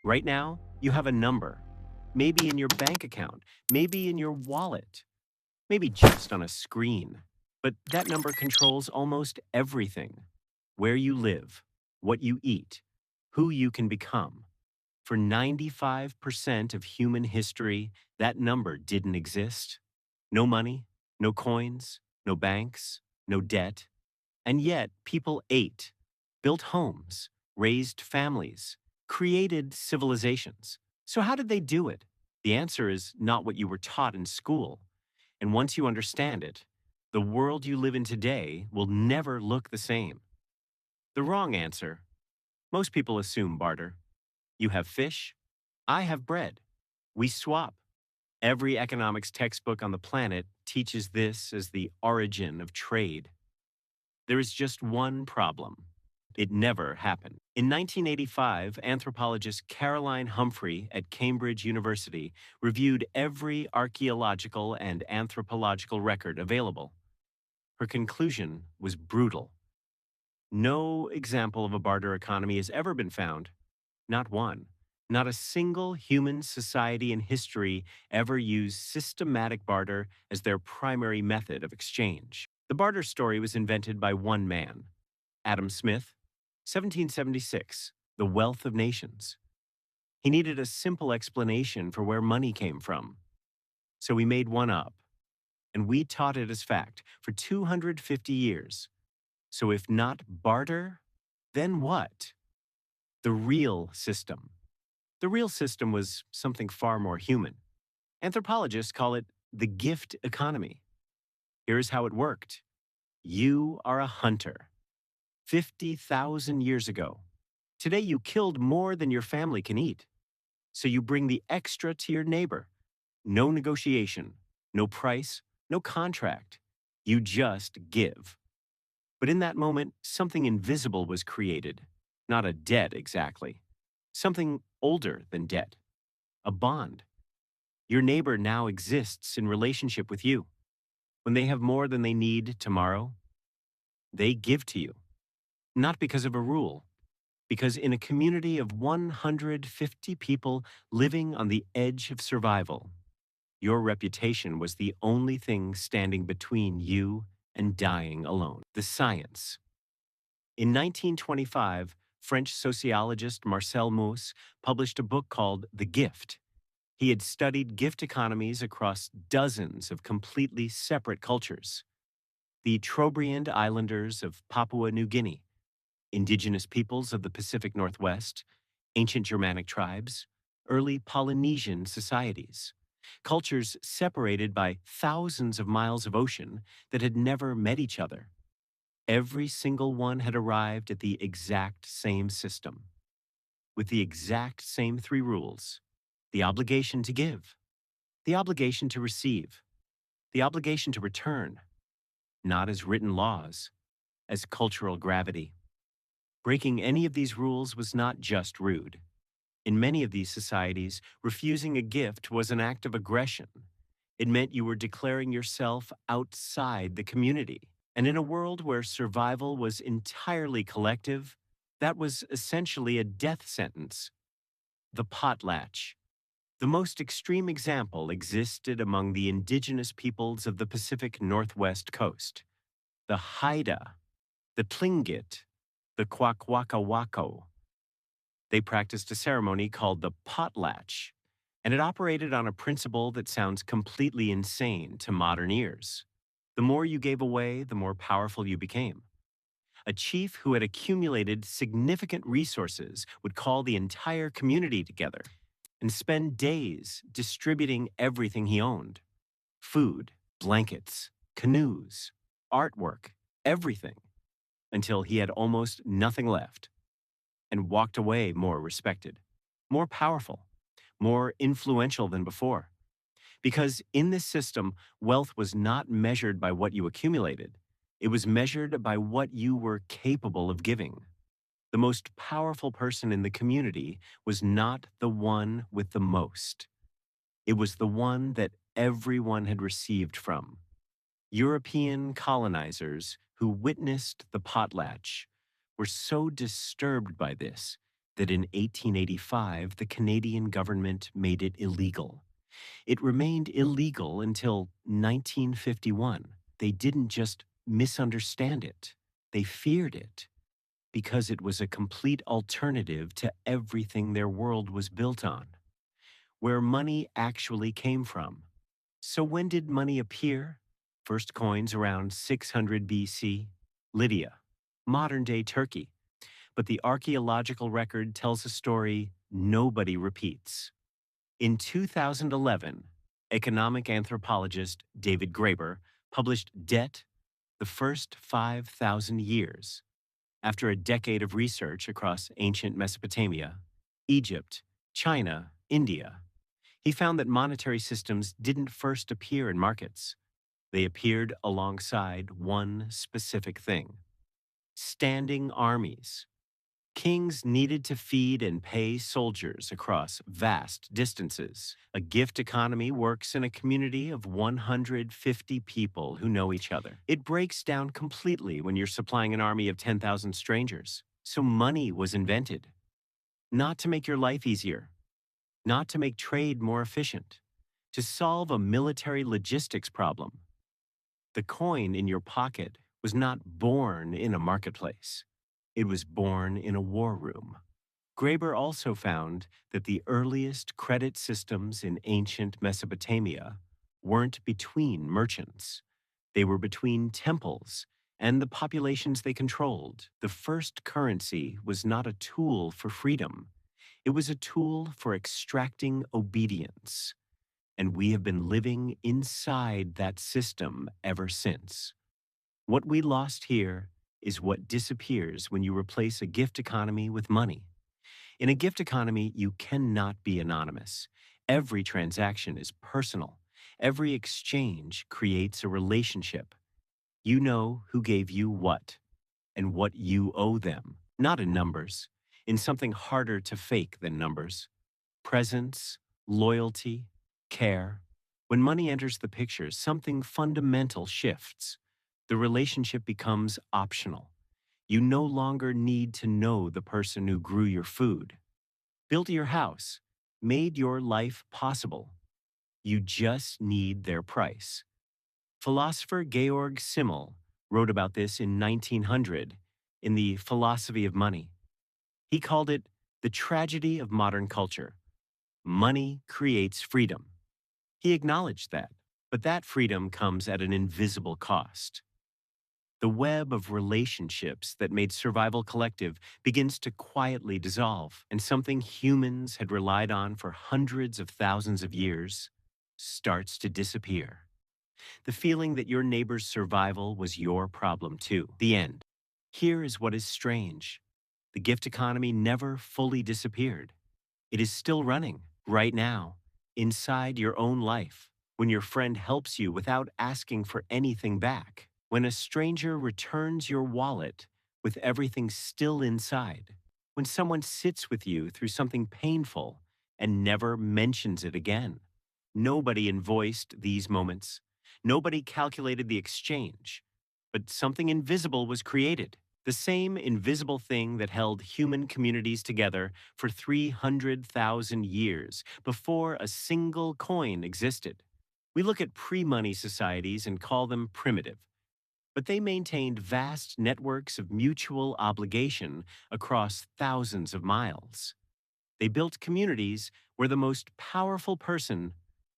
Right now, you have a number, maybe in your bank account, maybe in your wallet, maybe just on a screen. But that number controls almost everything: where you live, what you eat, who you can become. For 95% of human history, that number didn't exist. No money, no coins, no banks, no debt. And yet, people ate, built homes, raised families, created civilizations. So, how did they do it? The answer is not what you were taught in school. And once you understand it, the world you live in today will never look the same. The wrong answer: most people assume barter. You have fish, I have bread. We swap. Every economics textbook on the planet teaches this as the origin of trade. There is just one problem: it never happened. In 1985, anthropologist Caroline Humphrey at Cambridge University reviewed every archaeological and anthropological record available. Her conclusion was brutal. No example of a barter economy has ever been found. Not one. Not a single human society in history ever used systematic barter as their primary method of exchange. The barter story was invented by one man, Adam Smith, 1776, The Wealth of Nations. He needed a simple explanation for where money came from. So he made one up, and we taught it as fact for 250 years. So if not barter, then what? The real system. The real system was something far more human. Anthropologists call it the gift economy. Here's how it worked. You are a hunter. 50,000 years ago. Today you killed more than your family can eat. So you bring the extra to your neighbor. No negotiation, no price, no contract. You just give. But in that moment, something invisible was created. Not a debt exactly. Something older than debt. A bond. Your neighbor now exists in relationship with you. When they have more than they need tomorrow, they give to you. Not because of a rule, because in a community of 150 people living on the edge of survival, your reputation was the only thing standing between you and dying alone. The science. In 1925, French sociologist Marcel Mauss published a book called The Gift. He had studied gift economies across dozens of completely separate cultures: the Trobriand Islanders of Papua New Guinea, indigenous peoples of the Pacific Northwest, ancient Germanic tribes, early Polynesian societies, cultures separated by thousands of miles of ocean that had never met each other. Every single one had arrived at the exact same system, with the exact same three rules: the obligation to give, the obligation to receive, the obligation to return, not as written laws, as cultural gravity. Breaking any of these rules was not just rude. In many of these societies, refusing a gift was an act of aggression. It meant you were declaring yourself outside the community. And in a world where survival was entirely collective, that was essentially a death sentence. The potlatch. The most extreme example existed among the indigenous peoples of the Pacific Northwest coast. The Haida, the Tlingit, the Kwakwaka'wakw. They practiced a ceremony called the potlatch, and it operated on a principle that sounds completely insane to modern ears. The more you gave away, the more powerful you became. A chief who had accumulated significant resources would call the entire community together and spend days distributing everything he owned: food, blankets, canoes, artwork, everything, until he had almost nothing left, and walked away more respected, more powerful, more influential than before. Because in this system, wealth was not measured by what you accumulated, it was measured by what you were capable of giving. The most powerful person in the community was not the one with the most. It was the one that everyone had received from. European colonizers who witnessed the potlatch were so disturbed by this that in 1885 the Canadian government made it illegal. It remained illegal until 1951. They didn't just misunderstand it, they feared it because it was a complete alternative to everything their world was built on, where money actually came from. So when did money appear? First coins around 600 BC, Lydia, modern-day Turkey. But the archaeological record tells a story nobody repeats. In 2011, economic anthropologist David Graeber published Debt, the First 5,000 Years. After a decade of research across ancient Mesopotamia, Egypt, China, India, he found that monetary systems didn't first appear in markets. They appeared alongside one specific thing: standing armies. Kings needed to feed and pay soldiers across vast distances. A gift economy works in a community of 150 people who know each other. It breaks down completely when you're supplying an army of 10,000 strangers. So money was invented, not to make your life easier, not to make trade more efficient, to solve a military logistics problem. The coin in your pocket was not born in a marketplace. It was born in a war room. Graeber also found that the earliest credit systems in ancient Mesopotamia weren't between merchants. They were between temples and the populations they controlled. The first currency was not a tool for freedom. It was a tool for extracting obedience. And we have been living inside that system ever since. What we lost here is what disappears when you replace a gift economy with money. In a gift economy, you cannot be anonymous. Every transaction is personal. Every exchange creates a relationship. You know who gave you what and what you owe them, not in numbers, in something harder to fake than numbers: presence, loyalty, care. When money enters the picture, something fundamental shifts. The relationship becomes optional. You no longer need to know the person who grew your food, built your house, made your life possible. You just need their price. Philosopher Georg Simmel wrote about this in 1900 in The Philosophy of Money. He called it the tragedy of modern culture. Money creates freedom. He acknowledged that, but that freedom comes at an invisible cost. The web of relationships that made survival collective begins to quietly dissolve, and something humans had relied on for hundreds of thousands of years starts to disappear. The feeling that your neighbor's survival was your problem too. The end. Here is what is strange. The gift economy never fully disappeared. It is still running right now, inside your own life, when your friend helps you without asking for anything back, when a stranger returns your wallet with everything still inside, when someone sits with you through something painful and never mentions it again. Nobody invoiced these moments. Nobody calculated the exchange, but something invisible was created. The same invisible thing that held human communities together for 300,000 years before a single coin existed. We look at pre-money societies and call them primitive, but they maintained vast networks of mutual obligation across thousands of miles. They built communities where the most powerful person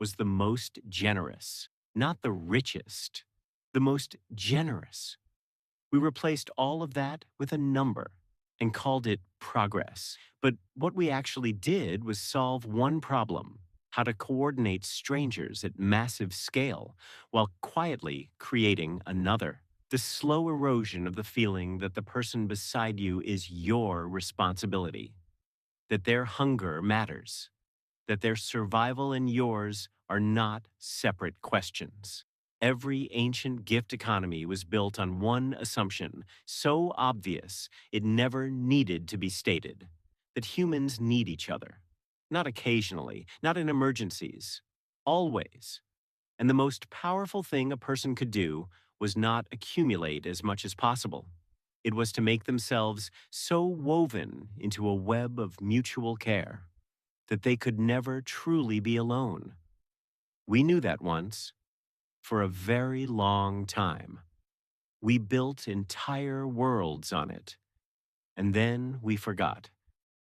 was the most generous, not the richest, the most generous. We replaced all of that with a number and called it progress. But what we actually did was solve one problem: how to coordinate strangers at massive scale while quietly creating another. The slow erosion of the feeling that the person beside you is your responsibility, that their hunger matters, that their survival and yours are not separate questions. Every ancient gift economy was built on one assumption, so obvious it never needed to be stated: that humans need each other. Not occasionally, not in emergencies, always. And the most powerful thing a person could do was not accumulate as much as possible. It was to make themselves so woven into a web of mutual care that they could never truly be alone. We knew that once, for a very long time. We built entire worlds on it, and then we forgot.